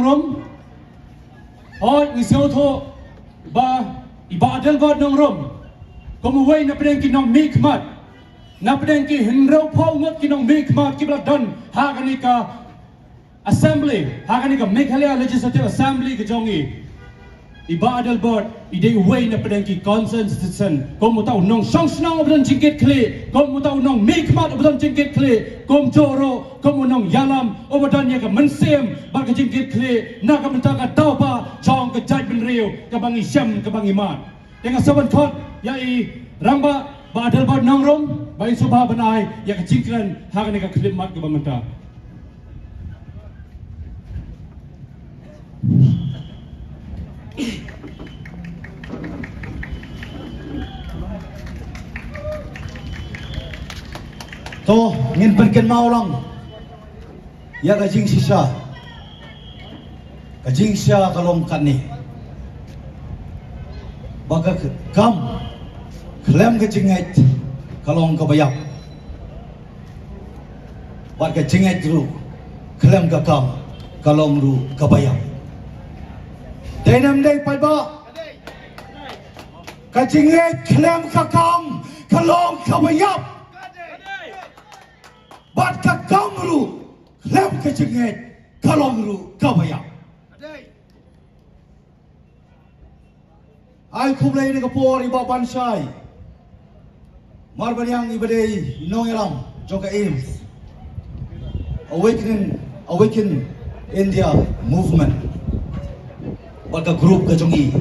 rom oi ngisau tho ba iba Adelbert nong rom komwei na pedeng ki nong mikmat na pedeng ki hinrau phau ngot ki nong mikmat ki bla don hagani ka assembly hagani ka Meghalaya Legislative Assembly ke jongi iba Adelbert ide wei na pedeng ki consensus kom mu tau nong song snang obdan jingket kle kom mu tau nong mikmat obdan jingket kle kom joro kom mu nong yalam obdan ya ka mensem ba ka jingket kle na ka menta ka tau ba jong ka jai ben riu ka bangi syam ka bangi mat dengan saban thot yai ramba ba Adelbert nong rom bai subha banai ya ka jingkran hagani ka klip mat ka bamenta to ngin berken mau lang ya ka jing sisa ka jing sia kalong kani baka kam klem ke jinget kalong ka bayap baka jinget ru klem ka kam kalong ru ka bayap denam dei pai ba ka jinget klem ka kam kalong ka bayap bat ka kamru klem ka jinget kalong ru ka bayap ai kublai ni kapor iba pansai marbanyang ibadei Jingialang joka aims awaken India movement baka group ka jongi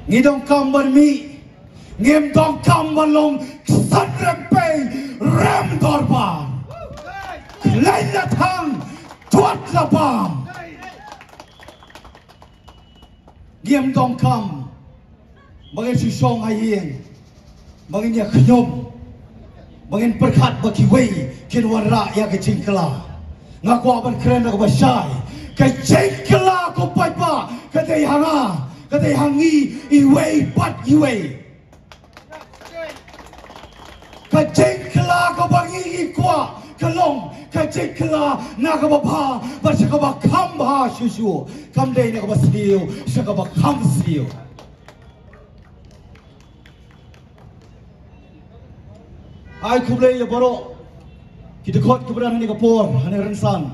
ngidong kamban mi ngem dong kamban long sanrem pe ram dorban lain la thang tuat la bam ngem dong kam bangin si song hayeng bangin ya khnyom bangin perkhat baki wei kin warra ya ke jingkla ngakwa ban kren ka basai ka jingkla ko pai pa ka dei hanga ka dei hangi I wei pat I wei ka jingkla ko bangi I kwa kalong ka jingkla na ka ba ba sa ka ba kham ba shu kam dei na ka ba siu sa ka ba kham siu ai kublai ya boro kita khot keberan ni kapor hane rensan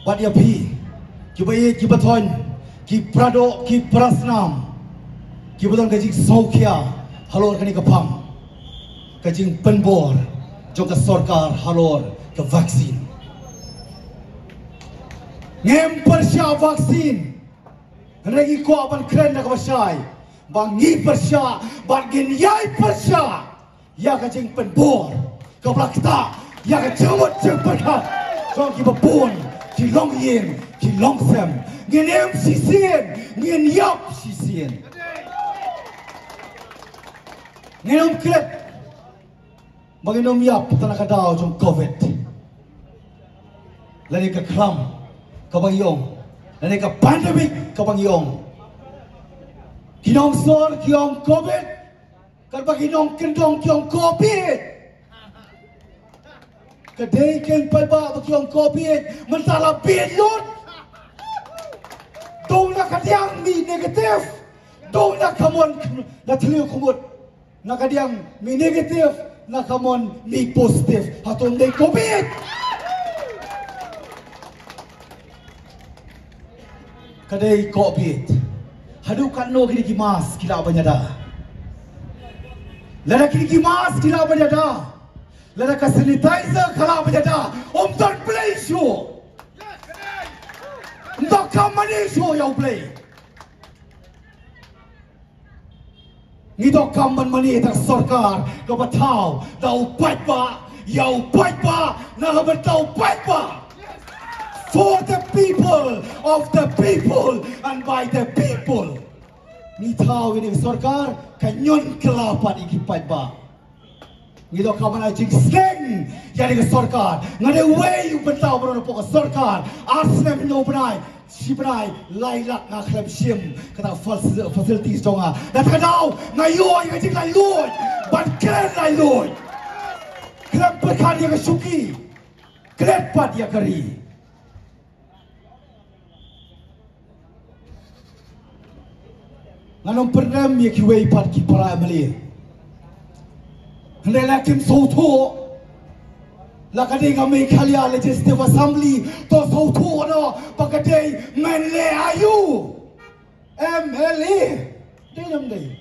bat ya pi ki baye ki bathon ki prado ki prasnam ki bodon ka jing saukhya halor kani ka pham ka jing penbor jong kasorkar halor ka vaksin ngem persya vaksin regi ko aban kren na ka basai bangi persya bagin yai persya ya ka jing penbor ka blakta ya ka jawat jeng perkhat jong ki babon ki long yin ki long sem ngem sisien ngem yap sisien ngem klep maginom yap tanaka daw jong covid lani ka kram ka bangyong lani ka pandemic ka bangyong kinong sor kiong covid kan baginong kendong kiong covid kadai ken pai ba kiong covid mentala bilut dong na kadiang mi negatif dong na kamon na tliu kumut na kadiang mi negatif na kamon mi positif hatong dei covid kadai covid hadu kan no kini kimas kila banyada lada kini kimas kila banyada lada ka sanitizer kala banyada don play show Ndok kamani show yaw play ngidok kaman mani ta sarkar ka bathaw daw pai pa yaw pai pa na ka bathaw pai pa for the people of the people and by the people ni thaw ini sarkar kanyon kelapan ikipai ba ngidok kaman ai jing sleng yani ka sarkar ngade way you betaw bro po ka sarkar arsne no bnai sibnai lailak nga klem sim kata facilities tonga dat kadaw ngayon nga jing lai loy ban kren lai loy klem perkhan ya ka suki kret pat ya kari Nganong pernam ya kiwei pat ki para MLA. Hendak lakim sautu. Lakadai kami khalia Legislative Assembly to sautu no pakadai MLA ayu. MLA. Dalam dai.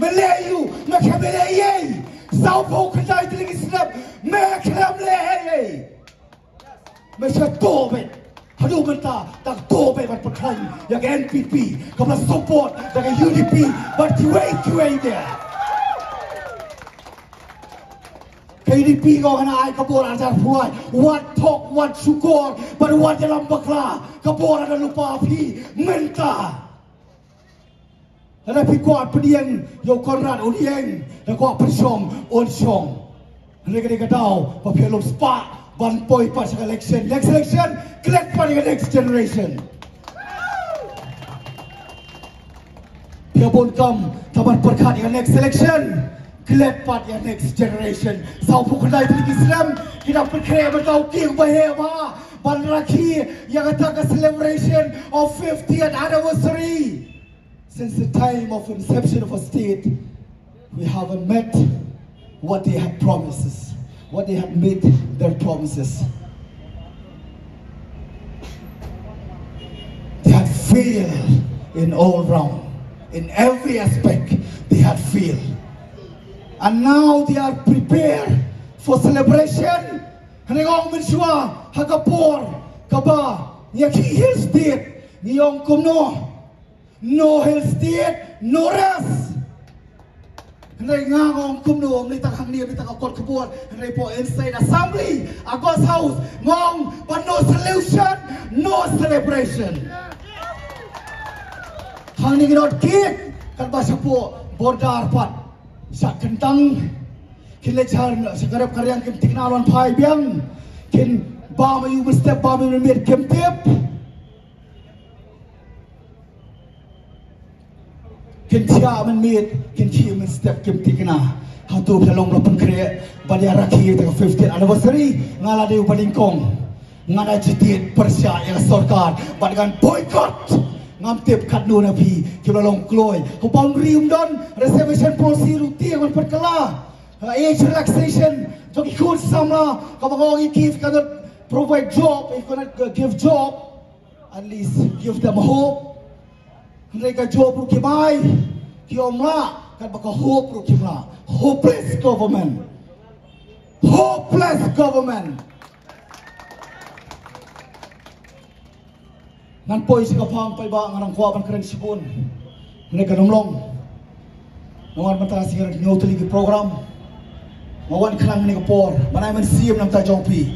MLA ayu, macam MLA ye. Sautu kadai telingi snap, macam MLA. Macam tobe. Hadu menta tak tobe bat perkelain yang NPP kena support dengan UDP bat kiwei dia. KDP kau kena ai kabur ajar puai. What talk, what syukur, pada what dalam bakla kabur ada lupa api menta. Ada pikuat pediang yo konrad odieng dan kuat persom onsong. Mereka tahu papialom spa. Ban poi pas election, next election, collect money the next generation. Dia pun kam tabar perkat yang next election, collect part yang next generation. Sau pukul lain di Islam, kita perkaya bertahu kiri bahaya ban raki yang kata celebration of 50th anniversary. Since the time of inception of a state, we haven't met what they had promises. What they have made their promises. They had failed in all round. In every aspect, they had failed. And now they are prepared for celebration. Hanegong mensua hakapor kaba nyaki hill state ngiyong kumno no hill state no rest. Hendak ngangong kumno ni tak hang dia ni tak akor kebun hendak po inside assembly Agos house ngong but no solution no celebration. Hang ni not kick kan bahasa po bordar pat sak kentang kin lechan sekarap karyang kim tiknalan pai biang kin ba mayu step ba mayu mit kim tip kin tia man mit kin chi man step kim tikna how to pelong lapan kre badi araki ta 50th anniversary ngala de upadingkong ngada jitit persya yang kasorkar badgan boycott ngam tip kat nu nabi kibalong kloy ko boundary don reservation policy ruti yang perkala age relaxation jogi kun samla ko bangong give cannot provide job if cannot give job at least give them hope mereka job ru kibai kiomla kan baka hope ru kimla hopeless government nan poi si kapang pai ba ngarang kwa ban keren sipun mereka nomlong nawan mata singar nyotli ki program mawan klang ni kapor manai man siam nam ta jongpi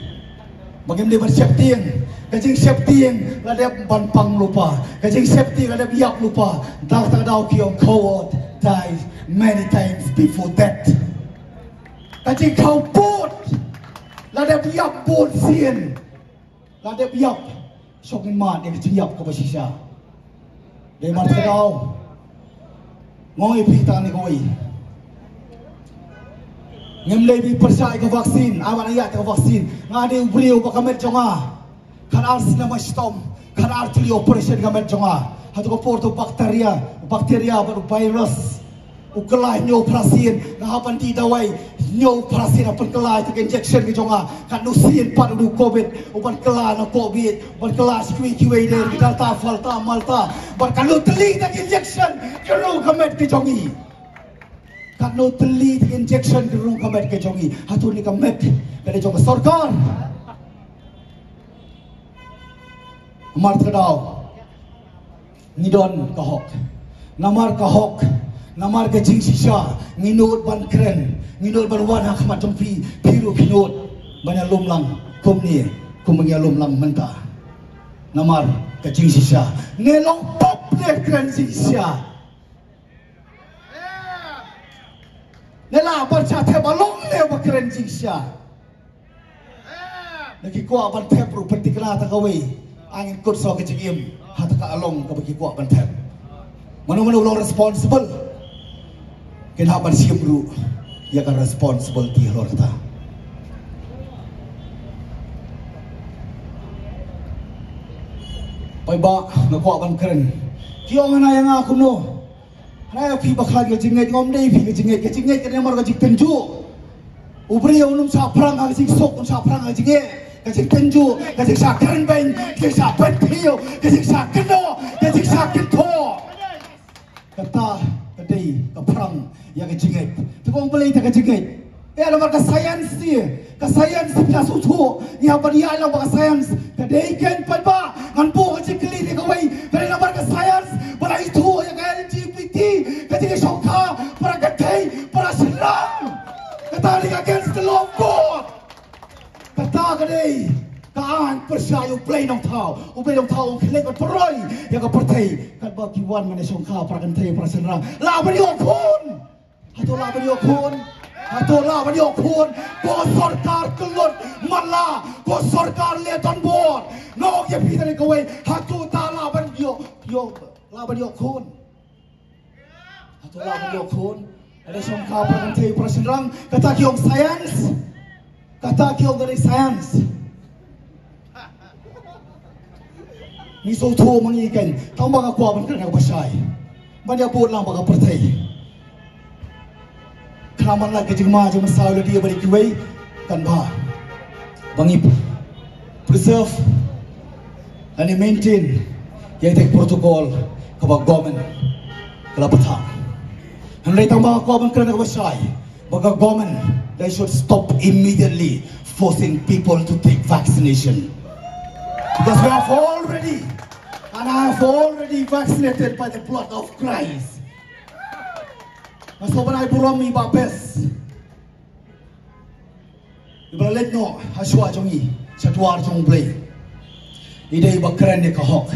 bagim dia bersiap tiang kajing siap tiang lada ban pang lupa kajing siap tiang lada biak lupa dak tak dau kiong coward died many times before that kajing kau put lada biak pun sien lada biak sokin mat yang keciap ke basisya dia mat kau ngoi pita ni ngoi ngem lebi persai ke vaksin awan ayat ke vaksin ngade beliau bakamet jonga kan ars nama stom kan artili operation kamet jonga hatu ko porto bakteria baru virus ukelai nyo prasin ngahapan di dawai nyo prasin apan kelai te injection ke jonga kan nusin pat du covid upan kelai na covid upan kelai kiwi der kita ta falta malta bar kan lu teli te injection ke lu kamet ke jongi kan no teli injection ke rung kamet ke jongi hatu ni kamet dari jong kasorkar amar tadau ngidon kahok namar kahok namar ke jingsisha nginut ban kren nginut ban wan hakmat jompi piru pinut banyak lumlang kumni kumnya lumlang menta namar ke jingsisha nelong pop ne kren jingsisha nela barca the balong le bakren jingsha naki kwa ban the pro petikla ta kawai angin kut so ke jim hat ka along ka bagi kwa ban the manu-manu lo responsible ken haban siam ru ya kan responsible ti horta pai ba na kwa ban kren Kiong na yang aku no. Raya pi bakal ke jinget ngom dei pi ke jinget ke nemar ke jing tenju. Ubri unum sa prang ke jing sok sa prang ke jinget ke jing tenju ke jing sa keren ben ke sa pen pio ke jing sa keno ke jing sa kento. Kata ke dei ke prang ya ke jinget. Tu kong beli ke jinget. Nomor ke sains dia. Ke sains dia susu. Ni apa dia lang ke sains. Ke dei ken pan ba ngan po ke jing keli ke wei. Dari nomor ke sains para itu yang LGBT ketika syokah para gay para Islam kata against the law of God kata kadai kaan percaya play nong tau kelek peroi yang ke partai kat bagi wan mana syokah para gay para Islam la bani okun atau la bani okun kasorkar kelut mala kasorkar leton bor no ye pitane kowe hatu ta la bani yo la bani okun atau la bani okun ada syokah para gay para Islam kata kiong sains kata kiong dari sains ni so tho mangikan tang bang aku ban kan aku pasai banyak buat lang bang partai kraman la ke jingma je masalah dia bari kiwei kan ba bangi preserve and maintain yang tek protokol ke ba government kala patang handai tang bang aku ban kan aku pasai baga government they should stop immediately forcing people to take vaccination because we have already and I have already vaccinated by the blood of Christ. Masoban ay burom iba bes. Ibalit no haswa jongi sa tuwar jong play. Ide iba keren ni kahok.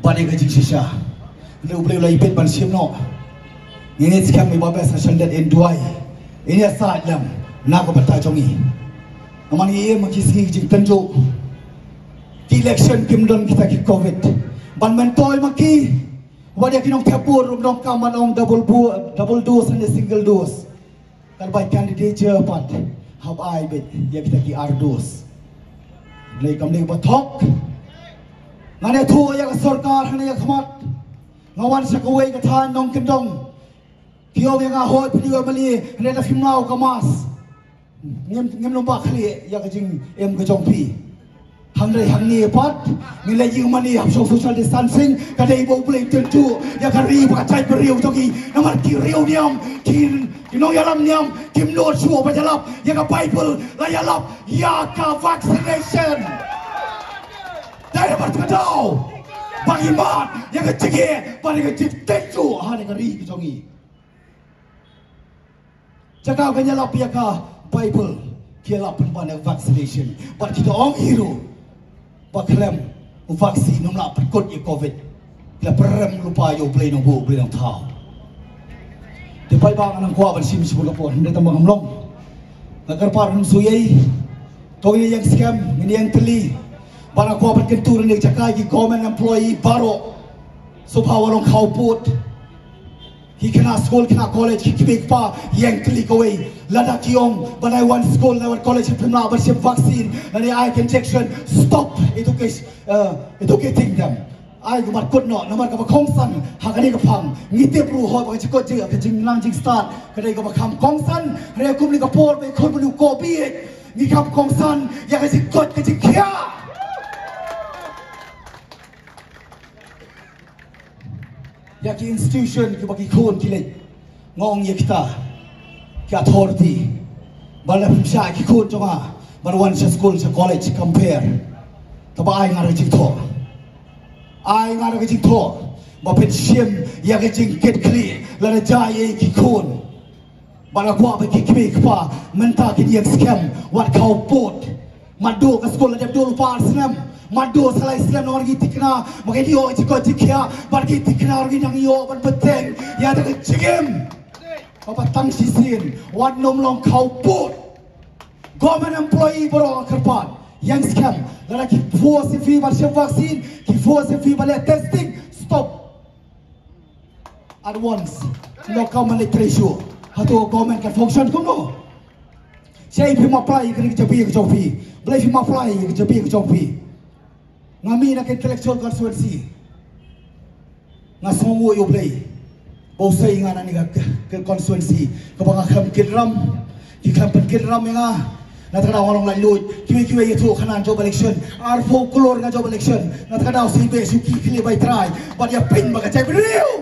Bani ka jingsisha. Lu play ulay pit ban sim no. Ini skam iba bes na syandat in duay. Ini asal lang nako bata jongi. Naman iye makisigi jing tenjo. Election kimdon kita ki COVID. Ban mentol maki wadia kinong tapur rumdong kaman ong double dose and single dose kalbai candidate pat hab ai bet ya kita ki ar dose lei kam lei bathok ngane thu ya kasorkar hane ya khmat ngawan sa kawai ka than nong kimdong kiyo nga hot video mali hane la fimau kamas ngem lomba khali ya ka jing em ka jong pi Hangre hangi pat nilai yung mani hap social distancing kadai bau boleh tentu ya kari pakai beriu togi namar kiriu niam kinong niam kim no suo pajalap ya ka Bible layalap ya ka vaccination dari bertadau bagi mat ya ka cege bagi ka tentu hari kari kitongi jaga kanyalap ya ka Bible kialap penpan vaccination but kita ong hero Baklem vaksin nomla perkut ye COVID la perem lupa yo play no bo play no thao te pai bang anang kwa ban sim sibul kapon hande tambang amlong agar par num suyai to ye yang scam ini yang teli bana kwa ban kentur ni jakai ki government employee baro so power on khau put he kena school kena college he kibik pa yang teli kawai lada kiong banai one school na one college pemla bersih vaksin dan I injection stop educating them I kumat kut no nomor ka kongsan hakani ka phang ngite pru ho ba chikot je ka Jingialang jing start kadai ka kham kongsan re kum ni ka por be khol bu ko bi ni kham kongsan ya ka chikot ka chikya ya ki institution ki bagi khon ki le ngong ye kita ki authority bala pimsa ki khon chonga barwan sa school sa college compare taba ai ngara jing tho ai ngara ka jing tho ba pet shim ya ka jing get clear la ja ye ki khon bala kwa ba ki kibik pa menta ki yang scam wat kau pot madu ka school la dol par snam madu salai Islam nomor gitu kena makai dia cikot cikia bagi tikna orang yang yo ban peteng ya tak cigem apa tang sisin wat nom long kau put government employee boro kerpan yang scam lagi force fee bersih vaksin ki force fee balik testing stop at once no common literature hatu government kan function kuno saya pun apply ke jabi ke jopi boleh pun apply ke jabi ke jopi ngami nak intellectual constituency ngasongo yo play bosay nga na ni ka constituency ka bang kham kidram ki kham kidram nga natakada walong la load kiwe yetu khanan job election our folklore nga job election natakada si be suki kili by try but ya pin maga chai real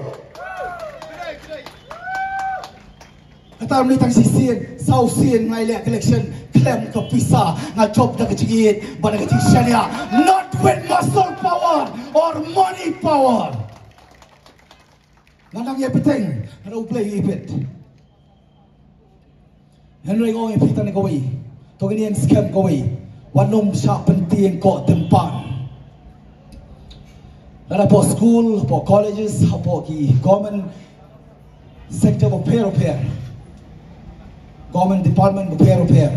kata ni tang sisien south sien ngai le election claim ka pisa nga job da kachigit ba da kachishania not with muscle power or money power Nandang ye peteng, ada uplay ipet. Henry ngong ipitan ni kawai, toginian scam kawai, wanom siya penting ko tempan. Nada po school, po colleges, po ki government sector po pair. Government department po pair.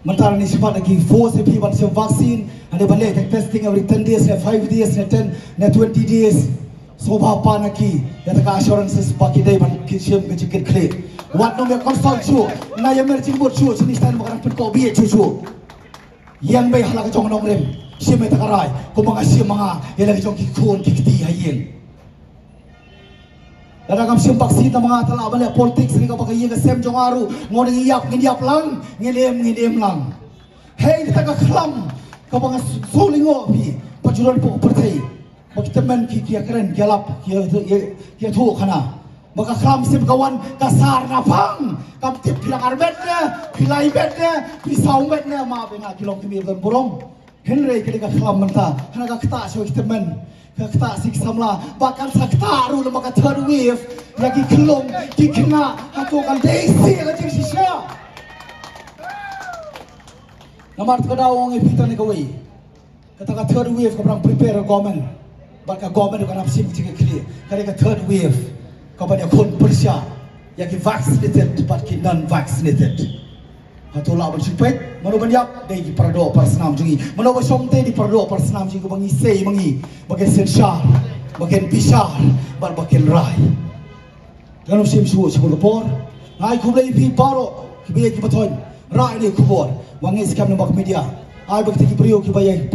Mentara ni siapa lagi force people ban siya vaccine, ande balik testing every 10 days, 5 days, 10, 20 days. Soba panaki ya taka assurances bagi day ban kishim ke jikit kle wat no me consult chu na ya merching bot chu sini stan makan pet ko biye chu yang bay hala ka jong nong rem sim me taka rai ko mga sim mga ya lagi jong ki khon ki ti hayen dada kam sim paksi ta mga tala bale politics ni ka baka ye ka sem jong aru ngoni ngiyap lang ngidem lang hey taka khlam ka mga solingo bi pajuran po pertai Bakitemen kia keren gelap kia tu kana maka kram sim kawan kasar napang kam tip pilang arbetnya pilai betnya pisau betnya ma benga kilong timi ben burong Henry kini ka kram menta hana ka kta so kitemen ka kta sik samla bakal sakta ru maka third wave lagi kilong kikna hatu kal desi la jing sisya namar kadawong ipitan ni kawai kata ka third wave ka prepare government Baka government kan apsim tiga clear. Kali ka third wave, kepada kon Persia yang vaccinated, but ki non vaccinated. Hatola bersipet, mana banyak dari parado persenam jungi. Mana bersomte di parado persenam jungi bangi sei bangi, bagian sensar, bagian pisar, bagian rai. Kalau sim suhu sebelum por, ngai kublai pi paro, kibai kibaton, rai ni kubor, wangi sekam nombak media. Ai bagi ki priyo kibai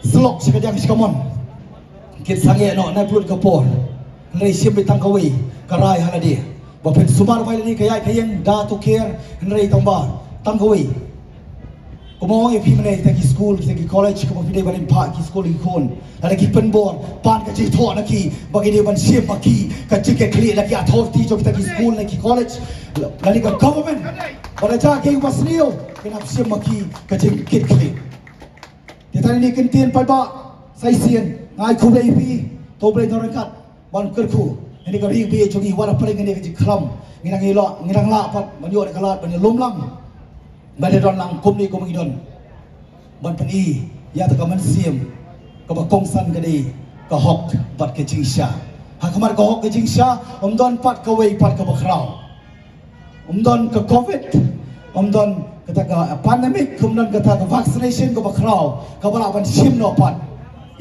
slok sekadang sekamon. Kit sange no na plut kapor nrai sim bitang kawi karai haladi ba pen sumar bai ni kayai kayeng da to care nrai tamba tang kawi komong e pimne ta ki school ki college ko pide ban pa ki school ki kon ada ki pen bor pan ka chi tho na ki bagi dia ban sim ba ki ka chi ke kli la ki authority jo ki ta ki school na ki college la ni ka government pada ja ke wasnio kena sim ba ki ka chi kit kli kita ni kentien pa ba sai sien ngai kublai pi toblai norakat ban kerku ini ka ring bi jogi wala paling ni ka klam nginang la pat manyo ka lat ban lomlang ban don lang kumni ko mangidon ban pani ya ta ka man sim ka ba kongsan ka di ka hok bat ke jingsha ha kamar ka hok ke jingsha don pat ka wei pat ka bakrau don ka covid don kata ka pandemic don kata ka vaccination ka bakrau ka bala ban sim no pat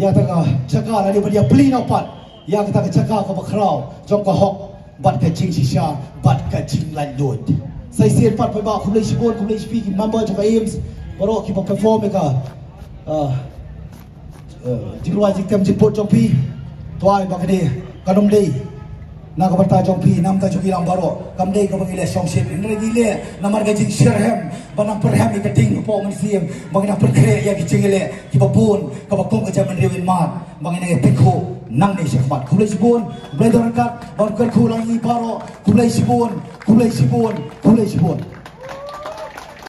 ya taka cakap lagi pada beli nopat ya kita cakap ke bakrau jom ke hok bat ke jing sisya bat ke jing landut saya siap pat pai ba kumlei sibon kumlei speak member jom aims baru kita perform ka jingluai jing tem jipot jom pi tuai ba kede kanom dei na ka berta jom pi nam ta jogi lam baru kam dei ka bangile song sip indra gile namar ga jing shirhem banang perhem ka ting po man sim bangina perkre ya ki jingile ki babun ka bakong ka jaman rewin mat bangina e pikho nang ni sekmat kumlei sibon kumlei dorakat ban kerku langi baru kumlei sibon